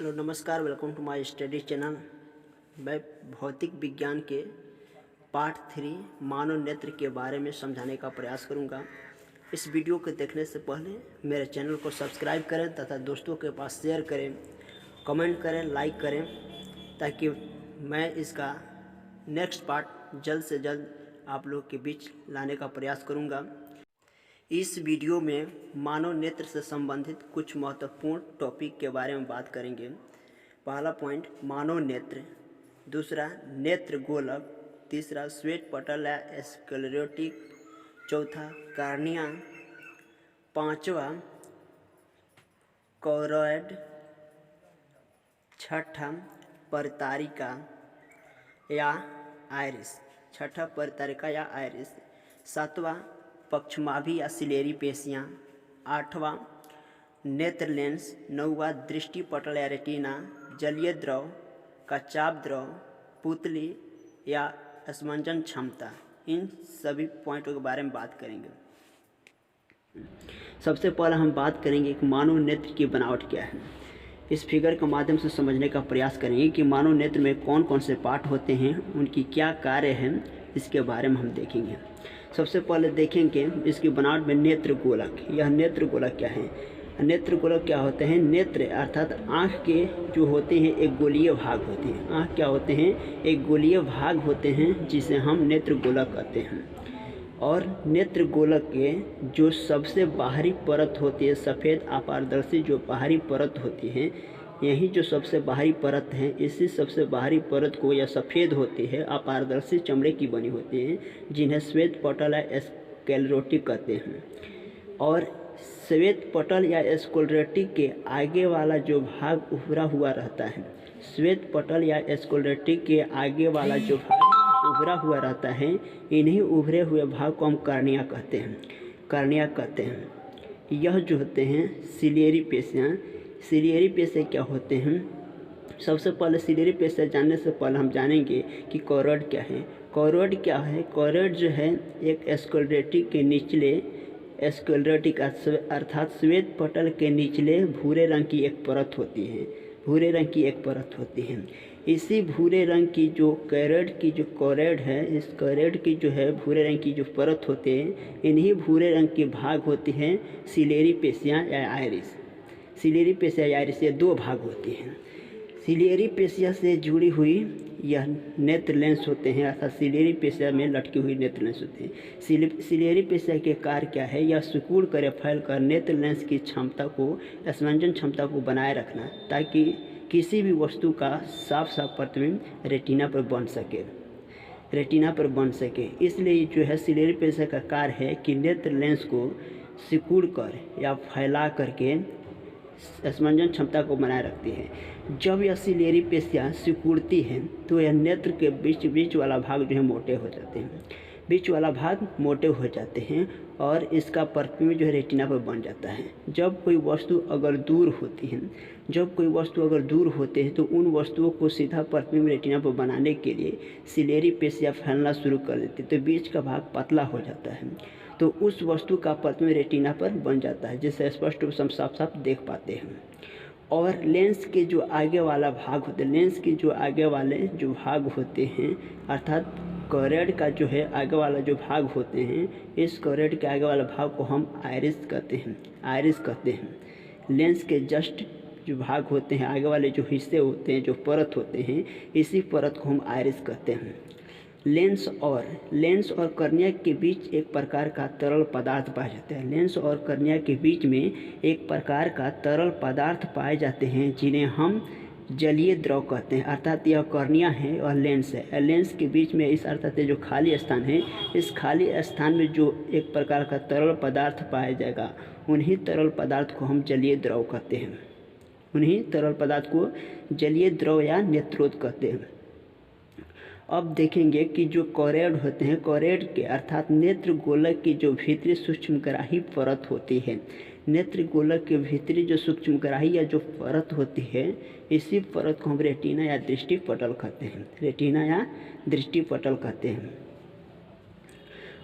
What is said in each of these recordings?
Hello नमस्कार, welcome to my study channel. मैं भौतिक विज्ञान के पार्ट 3 मानव नेत्र के बारे में समझाने का प्रयास करूंगा। इस वीडियो को देखने से पहले मेरे चैनल को सब्सक्राइब करें तथा दोस्तों के पास शेयर करें, कमेंट करें, लाइक करें, ताकि मैं इसका नेक्स्ट पार्ट जल्द से जल्द आप लोग के बीच लाने का प्रयास करूंगा। इस वीडियो में मानव नेत्र से संबंधित कुछ महत्वपूर्ण टॉपिक के बारे में बात करेंगे। पहला पॉइंट मानव नेत्र, दूसरा नेत्र गोलक, तीसरा श्वेत पटल या स्क्लेरोटिक, चौथा कार्निया, पांचवा कोरोइड, छठा परितारिका या आइरिस, सातवां पक्षमाभी या सिलेरी पेशियाँ, आठवां नेत्र लेंस, नौवां दृष्टि पटल या रेटिना, जलीय द्रव, कच्चाभ द्रव, पुतली या स्पंजन क्षमता। इन सभी पॉइंटों के बारे में बात करेंगे। सबसे पहले हम बात करेंगे कि मानव नेत्र की बनावट क्या है। इस फिगर के माध्यम से समझने का प्रयास करेंगे कि मानव नेत्र में कौन कौन से पार्ट होते हैं, उनकी क्या कार्य है, इसके बारे में हम देखेंगे। सबसे पहले देखेंगे इसकी बनावट में नेत्र गोलक। यह नेत्र गोलक क्या है? नेत्र गोलक क्या होते हैं? नेत्र अर्थात आँख के जो होते हैं एक गोलीय भाग होते हैं। आँख क्या होते हैं? एक गोलीय भाग होते हैं, जिसे हम नेत्र गोलक कहते हैं। और नेत्र गोलक के जो सबसे बाहरी परत होती है, सफ़ेद अपारदर्शी जो बाहरी परत होती है, यही जो सबसे बाहरी परत है, इसी सबसे बाहरी परत को यह सफ़ेद होती है, अपारदर्शी चमड़े की बनी होती है, जिन्हें श्वेत पटल या स्क्लेरोटिक कहते हैं। और श्वेत पटल या स्क्लेरोटिक के आगे वाला जो भाग उभरा हुआ रहता है, श्वेत पटल या स्क्लेरोटिक के आगे वाला जो भाग उभरा हुआ रहता है, इन्हीं उभरे हुए भाग को हम कार्निया कहते हैं। यह जो होते हैं सिलेरी पेशियाँ। सिलेरी पेशियाँ क्या होते हैं? सबसे पहले सिलेरी पेशियाँ जानने से पहले हम जानेंगे कि कोरोइड क्या है। कोरोइड क्या है? कोरोइड जो है एक स्क्लेरोटिक के निचले, स्क्लेरोटिक अर्थात श्वेत पटल के निचले भूरे रंग की एक परत होती है। इसी भूरे रंग की जो कोरोइड है, इस कोरोइड की जो है भूरे रंग की जो परत होते हैं, इन्हीं भूरे रंग के भाग होती हैं सिलेरी पेशियाँ या आइरिस। सिलेरी पेशियाँ या आइरिस, ये दो भाग होती हैं। सिलेरी पेशियाँ से जुड़ी हुई यह नेत्र लेंस होते हैं, अर्थात सिलेरी पेशियाँ में लटकी हुई नेत्र लेंस होते हैं। सिलेरी पेशियाँ के कार्य क्या है? यह सिकुड़ कर फैल कर नेत्र लेंस की क्षमता को, स्पंजन क्षमता को बनाए रखना, ताकि किसी भी वस्तु का साफ प्रतिबिंब रेटिना पर बन सके। इसलिए जो है सिलेरी पेशियाँ का कार्य है कि नेत्र लेंस को सिकुड़ कर या फैला करके स्पंजन क्षमता को बनाए रखती है। जब यह सिलेरी पेशियाँ सिकुड़ती हैं तो यह नेत्र के बीच वाला भाग जो है मोटे हो जाते हैं और इसका प्रतिबिंब जो है रेटिना पर बन जाता है। जब कोई वस्तु अगर दूर होती है तो उन वस्तुओं को सीधा प्रतिबिंब रेटिना पर बनाने के लिए सिलेरी पेशियाँ फैलना शुरू कर देती है, तो बीच का भाग पतला हो जाता है, तो उस वस्तु का प्रतिबिंब रेटिना पर बन जाता है, जिससे स्पष्ट रूप से हम साफ देख पाते हैं। और लेंस के जो आगे वाला भाग होते हैं, अर्थात कोरोइड का जो है आगे वाला जो भाग होते हैं, इस कोरोइड के आगे वाला भाग को हम आइरिस कहते हैं। लेंस के जस्ट जो भाग होते हैं, आगे वाले जो हिस्से होते हैं, जो परत होते हैं, इसी परत को हम आइरिस कहते हैं। लेंस और कर्निया के बीच एक प्रकार का तरल पदार्थ पाए जाते हैं। लेंस और कर्निया के बीच में एक प्रकार का तरल पदार्थ पाए जाते हैं, जिन्हें हम जलीय द्रव कहते हैं। अर्थात यह कर्निया है और लेंस है। लेंस के बीच में इस अर्थात जो खाली स्थान है, इस खाली स्थान में जो एक प्रकार का तरल पदार्थ पाया जाएगा, उन्हीं तरल पदार्थ को हम जलीय द्रव कहते हैं। उन्हीं तरल पदार्थ को जलीय द्रव या नेत्रोद कहते हैं। अब देखेंगे कि जो कोरोइड होते हैं, कोरोइड के अर्थात नेत्र गोलक की जो भीतरी सूक्ष्मग्राही परत होती है, नेत्र गोलक के भीतरी जो सूक्ष्मग्राही या जो परत होती है, इसी परत को हम रेटिना या दृष्टि पटल कहते हैं।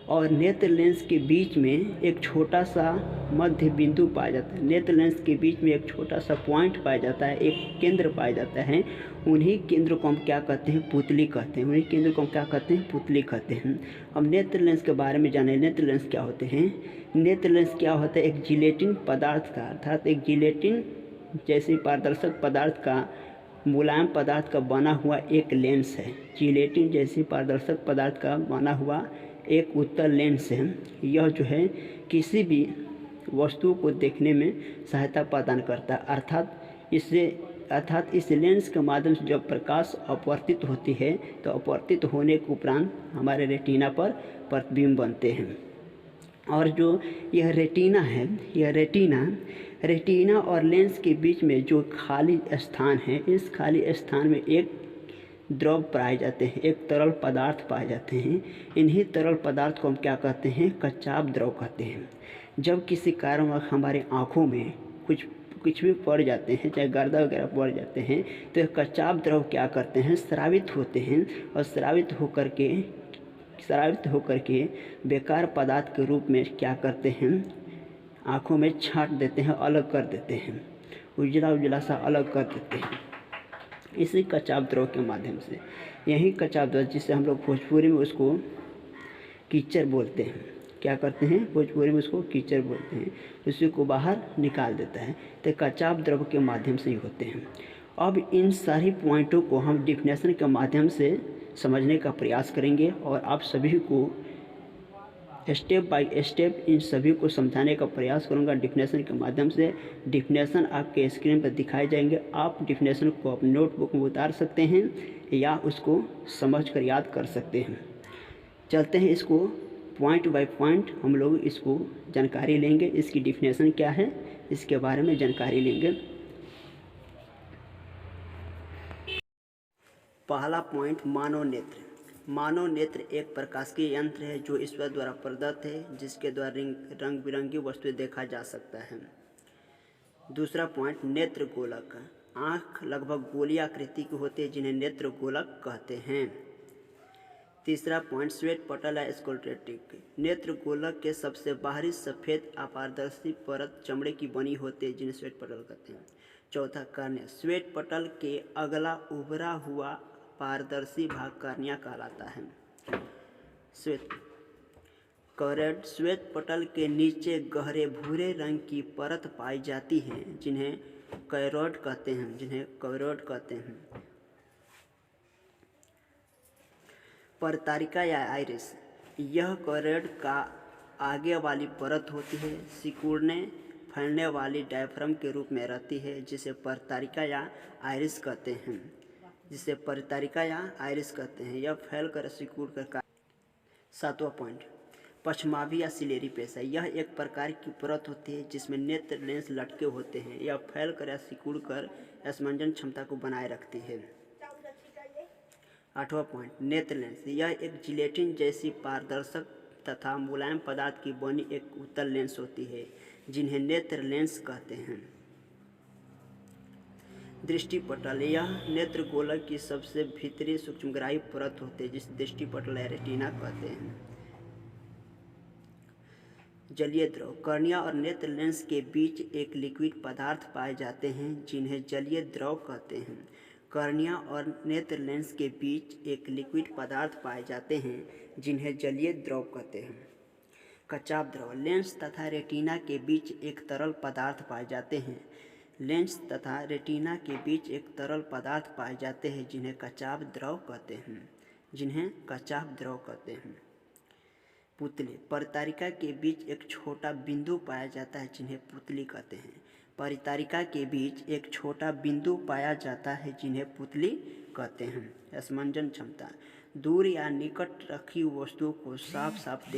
और नेत्र लेंस के बीच में एक छोटा सा मध्य बिंदु पाया जाता है। नेत्र लेंस के बीच में एक छोटा सा पॉइंट पाया जाता है, एक केंद्र पाया जाता है। उन्हीं केंद्र को हम क्या कहते हैं? पुतली कहते हैं। उन्हीं केंद्र को हम क्या कहते हैं? पुतली कहते हैं। अब नेत्र लेंस के बारे में जाने। नेत्र लेंस क्या होते हैं? नेत्र लेंस क्या होता है? एक जिलेटिन पदार्थ का, अर्थात एक जिलेटिन जैसे पारदर्शक पदार्थ का, मुलायम पदार्थ का बना हुआ एक लेंस है। जिलेटिन जैसी पारदर्शक पदार्थ का बना हुआ एक उत्तल लेंस है। यह जो है किसी भी वस्तु को देखने में सहायता प्रदान करता है। अर्थात इस लेंस के माध्यम से जब प्रकाश अपवर्तित होती है तो अपवर्तित होने के उपरांत हमारे रेटिना पर प्रतिबिंब बनते हैं। और जो यह रेटिना है, यह रेटिना और लेंस के बीच में जो खाली स्थान है, इस खाली स्थान में एक द्रव पाए जाते हैं, एक तरल पदार्थ पाए जाते हैं। इन्हीं तरल पदार्थ को हम क्या कहते हैं? कच्चाभ द्रव कहते हैं। जब किसी कारणवश हमारे आँखों में कुछ भी पड़ जाते हैं, चाहे गर्दा वगैरह पड़ जाते हैं, तो यह कच्चाभ द्रव क्या करते हैं? स्रावित होते हैं और स्रावित होकर के बेकार पदार्थ के रूप में क्या करते हैं? आँखों में छांट देते हैं, अलग कर देते हैं, उजला सा अलग कर देते हैं इसी कच्चाभ द्रव के माध्यम से। यही कच्चाभ द्रव जिसे हम लोग भोजपुरी में उसको कीचड़ बोलते हैं। क्या करते हैं? भोजपुरी में उसको कीचड़ बोलते हैं। उसी को बाहर निकाल देता है। तो कच्चाभ द्रव के माध्यम से ही होते हैं। अब इन सारी पॉइंटों को हम डिफिनेशन के माध्यम से समझने का प्रयास करेंगे और आप सभी को स्टेप बाय स्टेप इन सभी को समझाने का प्रयास करूंगा डिफिनेशन के माध्यम से। डिफिनेशन आपके स्क्रीन पर दिखाए जाएंगे। आप डिफिनेशन को अपने नोटबुक में उतार सकते हैं या उसको समझकर याद कर सकते हैं। चलते हैं, इसको पॉइंट बाय पॉइंट हम लोग इसको जानकारी लेंगे। इसकी डिफिनेशन क्या है, इसके बारे में जानकारी लेंगे। पहला पॉइंट, मानव नेत्र। मानव नेत्र एक प्रकाशिकी यंत्र है जो ईश्वर द्वारा प्रदत्त है, जिसके द्वारा रंग बिरंगी वस्तुएं देखा जा सकता है। दूसरा पॉइंट, नेत्र गोलक। आँख लगभग गोली आकृति की होती है, जिन्हें नेत्र गोलक कहते हैं। तीसरा पॉइंट, श्वेत पटल या स्क्लेरोटिक। नेत्र गोलक के सबसे बाहरी सफ़ेद अपारदर्शी परत चमड़े की बनी होती है, जिन्हें श्वेत पटल कहते हैं। चौथा, कॉर्निया। श्वेत पटल के अगला उभरा हुआ पारदर्शी भाग कॉर्निया कहलाता है। श्वेत पटल के नीचे गहरे भूरे रंग की परत पाई जाती है, जिन्हें कैरोइड कहते हैं। परतारिका या आइरिस। यह कैरोइड का आगे वाली परत होती है, सिकुड़ने फैलने वाली डायफ्राम के रूप में रहती है, जिसे परतारिका या आइरिस कहते हैं। यह फैल कर सिकुड़ कर। सातवां पॉइंट, पश्चिमाभी या सिलेरी पेशा। यह एक प्रकार की परत होती है जिसमें नेत्र लेंस लटके होते हैं। यह फैल कर या सिकुड़ कर स्मंजन क्षमता को बनाए रखती है। आठवां पॉइंट, नेत्र लेंस। यह एक जिलेटिन जैसी पारदर्शक तथा मुलायम पदार्थ की बनी एक उत्तल लेंस होती है, जिन्हें नेत्र लेंस कहते हैं। दृष्टिपटल। यह नेत्र गोलक की सबसे भीतरी सूक्ष्मग्राही परत होती है, जिसे दृष्टिपटल या रेटिना कहते हैं। जलीय द्रव। कॉर्निया और नेत्र लेंस के बीच एक लिक्विड पदार्थ पाए जाते हैं, जिन्हें जलीय द्रव कहते हैं। कॉर्निया और नेत्र लेंस के बीच एक लिक्विड पदार्थ पाए जाते हैं, जिन्हें जलीय द्रव कहते हैं। कच्चाभ द्रव। लेंस तथा रेटिना के बीच एक तरल पदार्थ पाए जाते हैं, जिन्हें कच्चाभ द्रव कहते हैं। पुतली। परतारिका के बीच एक छोटा बिंदु पाया जाता है, जिन्हें पुतली कहते हैं। स्मंजन क्षमता। दूर या निकट रखी वस्तुओं को साफ साफ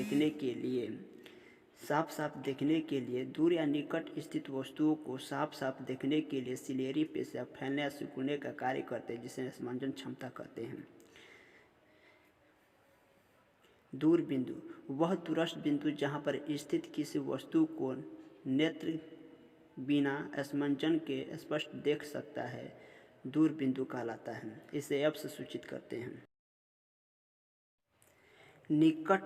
देखने के लिए सिलेरी पेशा फैलने या सिकुड़ने का कार्य करते हैं, जिसे स्मंजन क्षमता कहते हैं। दूर बिंदु। वह दूरस्थ बिंदु जहाँ पर स्थित किसी वस्तु को नेत्र बिना स्मंजन के स्पष्ट देख सकता है, दूर बिंदु कहलाता है। इसे एफ से सूचित करते हैं। निकट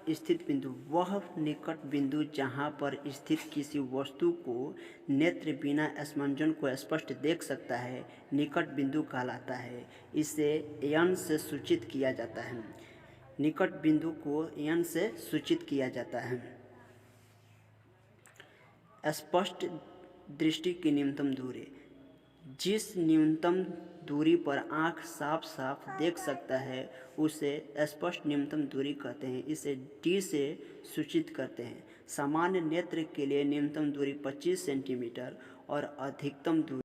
स्थित बिंदु वह निकट बिंदु जहाँ पर स्थित किसी वस्तु को नेत्र बिना स्पंजन को स्पष्ट देख सकता है निकट बिंदु कहलाता है। इसे n से सूचित किया जाता है। निकट बिंदु को n से सूचित किया जाता है। स्पष्ट दृष्टि की न्यूनतम दूरी, जिस न्यूनतम दूरी पर आँख साफ साफ देख सकता है उसे स्पष्ट न्यूनतम दूरी कहते हैं। इसे d से सूचित करते हैं। सामान्य नेत्र के लिए न्यूनतम दूरी 25 सेंटीमीटर और अधिकतम दूरी